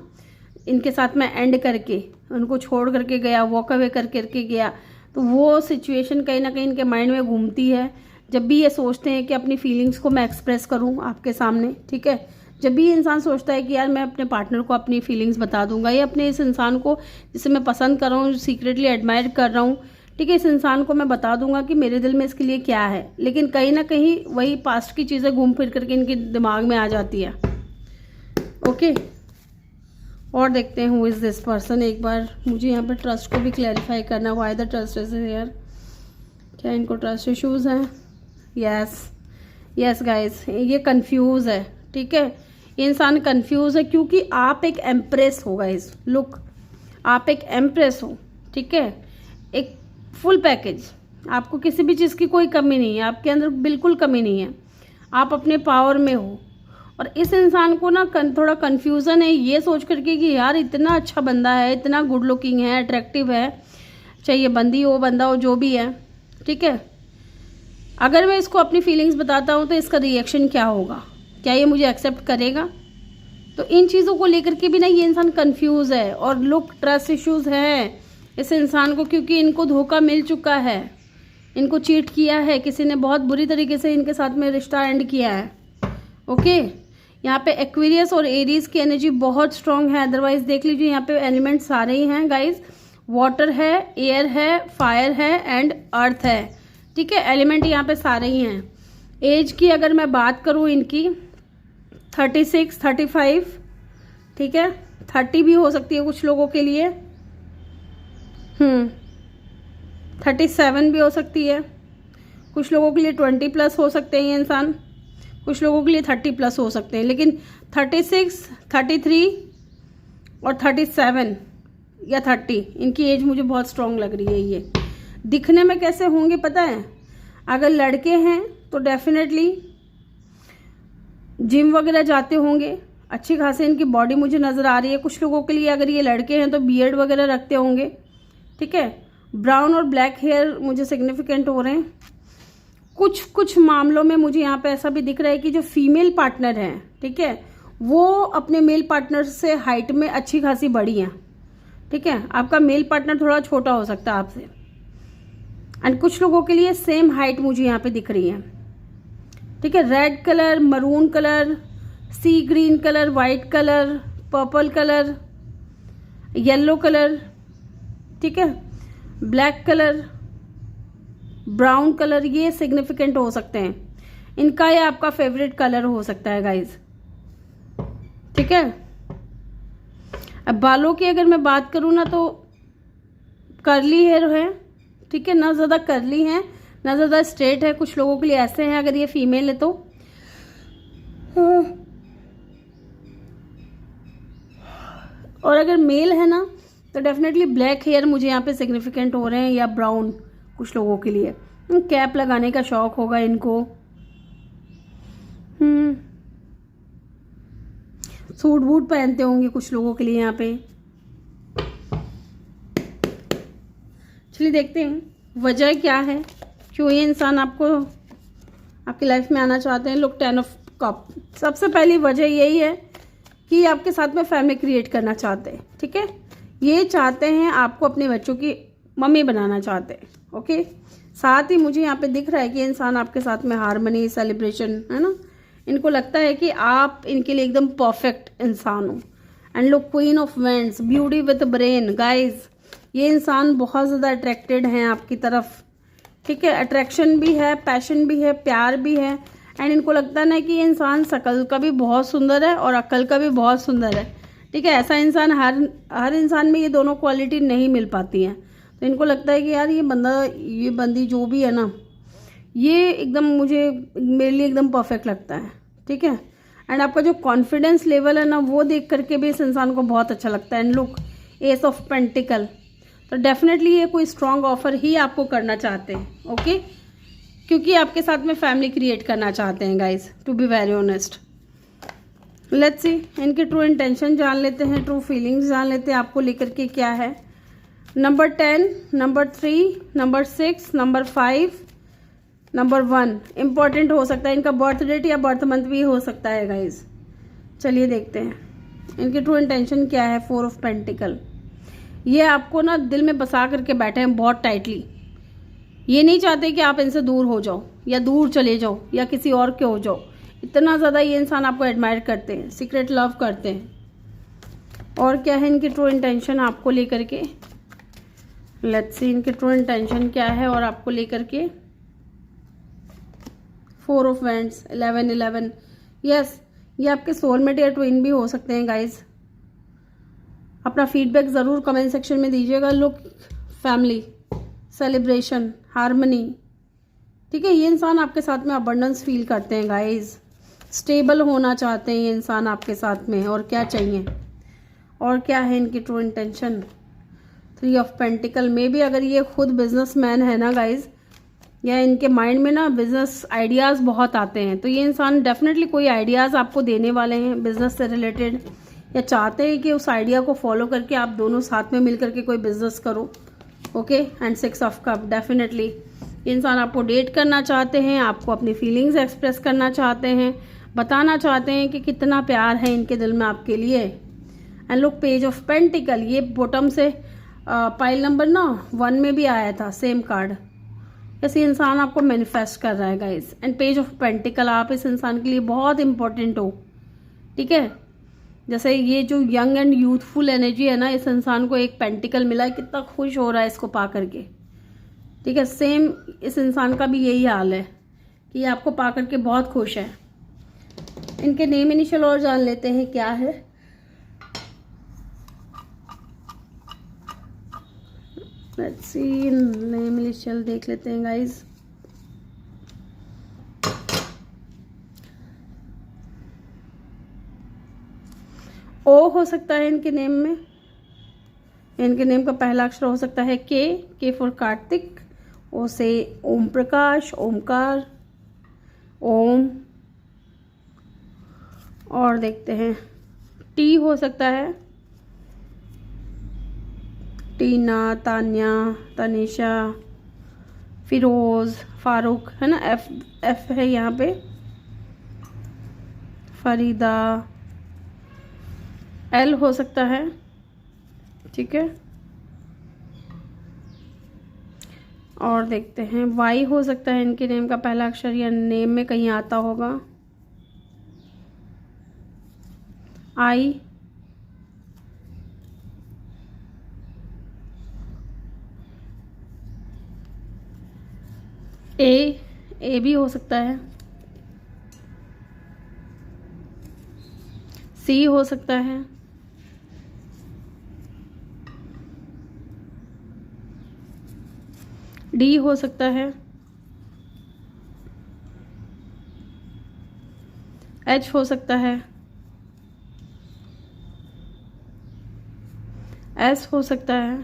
इनके साथ में एंड करके उनको छोड़ करके गया, वॉक अवे करके गया, तो वो सिचुएशन कहीं ना कहीं इनके माइंड में घूमती है जब भी ये सोचते हैं कि अपनी फीलिंग्स को मैं एक्सप्रेस करूं आपके सामने। ठीक है, जब भी इंसान सोचता है कि यार मैं अपने पार्टनर को अपनी फीलिंग्स बता दूंगा, या अपने इस इंसान को जिसे मैं पसंद कर रहा हूँ, सीक्रेटली एडमायर कर रहा हूँ, ठीक है, इस इंसान को मैं बता दूंगा कि मेरे दिल में इसके लिए क्या है, लेकिन कहीं ना कहीं वही पास्ट की चीज़ें घूम फिर करके इनके दिमाग में आ जाती है। ओके, और देखते हैं हु इज़ दिस पर्सन। एक बार मुझे यहाँ पर ट्रस्ट को भी क्लैरिफाई करना, why the trust is here. क्या इनको ट्रस्ट इश्यूज हैं? यस गाइस, ये कंफ्यूज है। ठीक है, ये इंसान कंफ्यूज है क्योंकि आप एक एम्प्रेस हो गाइस। लुक, आप एक एम्प्रेस हो, ठीक है, एक फुल पैकेज, आपको किसी भी चीज़ की कोई कमी नहीं है, आपके अंदर बिल्कुल कमी नहीं है, आप अपने पावर में हो। और इस इंसान को ना थोड़ा कन्फ्यूज़न है ये सोच करके कि यार इतना अच्छा बंदा है, इतना गुड लुकिंग है, अट्रैक्टिव है, चाहे ये बंदी हो बंदा हो जो भी है, ठीक है, अगर मैं इसको अपनी फीलिंग्स बताता हूँ तो इसका रिएक्शन क्या होगा, क्या ये मुझे एक्सेप्ट करेगा? तो इन चीज़ों को लेकर के भी ना ये इंसान कंफ्यूज है। और लुक, ट्रस्ट इश्यूज है इस इंसान को, क्योंकि इनको धोखा मिल चुका है, इनको चीट किया है, किसी ने बहुत बुरी तरीके से इनके साथ में रिश्ता एंड किया है। ओके, यहाँ पे एक्वेरियस और एरीज की एनर्जी बहुत स्ट्रांग है। अदरवाइज देख लीजिए यहाँ पे एलिमेंट सारे ही हैं गाइज, वाटर है, एयर है, फायर है एंड अर्थ है। ठीक है, एलिमेंट यहाँ पे सारे ही हैं। एज की अगर मैं बात करूँ इनकी 36, 35, ठीक है, 30 भी हो सकती है कुछ लोगों के लिए, 37 भी हो सकती है कुछ लोगों के लिए, 20 प्लस हो सकते हैं ये इंसान, कुछ लोगों के लिए 30 प्लस हो सकते हैं, लेकिन 36, 33 और 37 या 30 इनकी एज मुझे बहुत स्ट्रांग लग रही है। ये दिखने में कैसे होंगे पता है? अगर लड़के हैं तो डेफिनेटली जिम वगैरह जाते होंगे, अच्छी खासी इनकी बॉडी मुझे नज़र आ रही है। कुछ लोगों के लिए अगर ये लड़के हैं तो बियर्ड वगैरह रखते होंगे। ठीक है, ब्राउन और ब्लैक हेयर मुझे सिग्निफिकेंट हो रहे हैं। कुछ मामलों में मुझे यहाँ पे ऐसा भी दिख रहा है कि जो फीमेल पार्टनर हैं, ठीक है, वो अपने मेल पार्टनर से हाइट में अच्छी खासी बड़ी हैं। ठीक है, आपका मेल पार्टनर थोड़ा छोटा हो सकता है आपसे, एंड कुछ लोगों के लिए सेम हाइट मुझे यहाँ पे दिख रही है। ठीक है, red colour, maroon colour, sea green colour, white colour, purple colour, yellow colour, ठीक है, ब्लैक कलर, ब्राउन कलर, ये सिग्निफिकेंट हो सकते हैं इनका, या आपका फेवरेट कलर हो सकता है गाइज। ठीक है, अब बालों की अगर मैं बात करूँ ना तो कर्ली हेयर है, ठीक है, ना ज़्यादा कर्ली है ना ज़्यादा स्ट्रेट है, कुछ लोगों के लिए ऐसे हैं अगर ये फीमेल है तो। और अगर मेल है ना तो डेफिनेटली ब्लैक हेयर मुझे यहाँ पे सिग्निफिकेंट हो रहे हैं, या ब्राउन कुछ लोगों के लिए। कैप लगाने का शौक होगा इनको, सूट बूट पहनते होंगे कुछ लोगों के लिए यहाँ पे। चलिए देखते हैं वजह क्या है, क्यों ये इंसान आपको आपकी लाइफ में आना चाहते हैं। लुक, 10 ऑफ कप, सबसे पहली वजह यही है कि आपके साथ में फैमिली क्रिएट करना चाहते हैं। ठीक है, ये चाहते हैं आपको अपने बच्चों की मम्मी बनाना चाहते हैं। ओके, साथ ही मुझे यहाँ पे दिख रहा है कि इंसान आपके साथ में हार्मनी, सेलिब्रेशन, है ना, इनको लगता है कि आप इनके लिए एकदम परफेक्ट इंसान हो। And look, queen of vends, beauty with brain. Guys, ये इंसान बहुत ज़्यादा अट्रैक्टेड हैं आपकी तरफ, ठीक है। अट्रैक्शन भी है, पैशन भी है, प्यार भी है। एंड इनको लगता है ना कि ये इंसान शकल का भी बहुत सुंदर है और अक्ल का भी बहुत सुंदर है, ठीक है। ऐसा इंसान हर इंसान में ये दोनों क्वालिटी नहीं मिल पाती हैं। तो इनको लगता है कि यार ये बंदी जो भी है ना, ये एकदम मेरे लिए एकदम परफेक्ट लगता है, ठीक है। एंड आपका जो कॉन्फिडेंस लेवल है ना, वो देख करके भी इस इंसान को बहुत अच्छा लगता है। And look, S of pentacle, तो डेफिनेटली ये कोई स्ट्रॉन्ग ऑफर ही आपको करना चाहते हैं, ओके, क्योंकि आपके साथ में फैमिली क्रिएट करना चाहते हैं guys, to be very honest. Let's see, इनके ट्रू इंटेंशन जान लेते हैं, ट्रू फीलिंग्स जान लेते हैं आपको लेकर के क्या है। Number 10, number 3, number 6, number 5, number 1 important हो सकता है। इनका बर्थ डेट या बर्थ मंथ भी हो सकता है गाइज। चलिए देखते हैं इनकी ट्रू इंटेंशन क्या है। 4 ऑफ पेंटिकल, ये आपको ना दिल में बसा करके बैठे हैं बहुत टाइटली। ये नहीं चाहते कि आप इनसे दूर हो जाओ या दूर चले जाओ या किसी और के हो जाओ। इतना ज़्यादा ये इंसान आपको एडमायर करते हैं, सीक्रेट लव करते हैं। और क्या है इनकी ट्रू इंटेंशन आपको लेकर के। लेट्स सी इनकी ट्रू इंटेंशन क्या है और आपको लेकर के। 4 ऑफ वैंड्स, 11 यस, ये आपके सोलमेट या ट्विन भी हो सकते हैं गाइज। अपना फीडबैक ज़रूर कमेंट सेक्शन में दीजिएगा। लुक, फैमिली, सेलिब्रेशन, हार्मनी, ठीक है। ये इंसान आपके साथ में अबंडेंस फील करते हैं गाइज। स्टेबल होना चाहते हैं ये इंसान आपके साथ में। और क्या चाहिए, और क्या है इनकी ट्रू इंटेंशन। 3 ऑफ पेंटिकल में भी अगर ये खुद बिजनेसमैन है ना गाइज, या इनके माइंड में ना बिजनेस आइडियाज़ बहुत आते हैं, तो ये इंसान डेफिनेटली कोई आइडियाज़ आपको देने वाले हैं बिजनेस से रिलेटेड, या चाहते हैं कि उस आइडिया को फॉलो करके आप दोनों साथ में मिल करके कोई बिजनेस करो, okay. And 6 of cup, definitely ये इंसान आपको डेट करना चाहते हैं, आपको अपनी फीलिंग्स एक्सप्रेस करना चाहते हैं, बताना चाहते हैं कि कितना प्यार है इनके दिल में आपके लिए। And look, page of pentacle, ये बॉटम से पाइल नंबर ना 1 में भी आया था सेम कार्ड। ऐसे इंसान आपको मैनिफेस्ट कर रहा है guys. And page of pentacle, आप इस इंसान के लिए बहुत इंपॉर्टेंट हो, ठीक है। जैसे ये जो यंग एंड यूथफुल एनर्जी है ना, इस इंसान को एक पेंटिकल मिला है, कितना खुश हो रहा है इसको पा करके, ठीक है। सेम इस इंसान का भी यही हाल है कि ये आपको पा करके बहुत खुश है। इनके नेम इनिशियल और जान लेते हैं क्या है। लेट्स सी, नेम इनिशियल देख लेते हैं गाइज। ओ हो सकता है इनके नेम में। इनके नेम का पहला अक्षर हो सकता है के फॉर कार्तिक, ओ से ओम प्रकाश, ओमकार, ओम। और देखते हैं, टी हो सकता है, टीना, तान्या, तनिषा, फिरोज, फारूक, है ना। एफ है यहाँ पे, फरीदा। एल हो सकता है, ठीक है। और देखते हैं, वाई हो सकता है इनके नेम का पहला अक्षर, या नेम में कहीं आता होगा। आई, ए भी हो सकता है, सी हो सकता है, डी हो सकता है, एच हो सकता है, एस हो सकता है,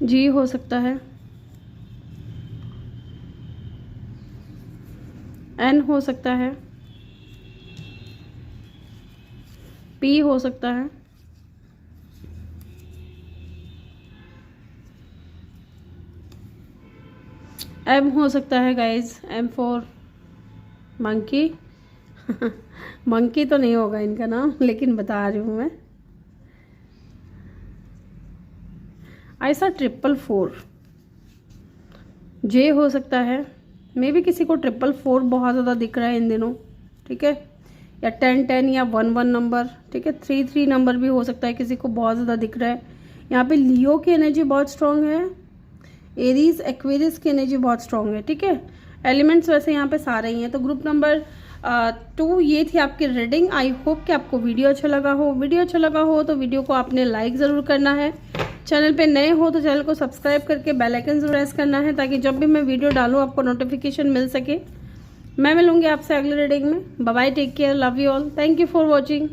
जी हो सकता है, एन हो सकता है, पी हो सकता है, एम हो सकता है guys. M for monkey. Monkey तो नहीं होगा इनका नाम, लेकिन बता रही हूँ मैं। ऐसा 444, जे हो सकता है, मे भी किसी को 444 बहुत ज़्यादा दिख रहा है इन दिनों, ठीक है, या 1010 या 11 नंबर, ठीक है, 33 नंबर भी हो सकता है किसी को बहुत ज़्यादा दिख रहा है। यहाँ पे लियो की एनर्जी बहुत स्ट्रांग है, एरीज एक्वेरियस की एनर्जी बहुत स्ट्रांग है, ठीक है। एलिमेंट्स वैसे यहाँ पे सारे ही हैं। तो ग्रुप नंबर 2 ये थी आपकी रीडिंग। आई होप कि आपको वीडियो अच्छा लगा हो। वीडियो अच्छा लगा हो तो वीडियो को आपने लाइक ज़रूर करना है। चैनल पे नए हो तो चैनल को सब्सक्राइब करके बेल आइकन जरूर प्रेस करना है, ताकि जब भी मैं वीडियो डालूँ आपको नोटिफिकेशन मिल सके। मैं मिलूंगी आपसे अगले रीडिंग में। Bye bye, take care, love you all, thank you for watching.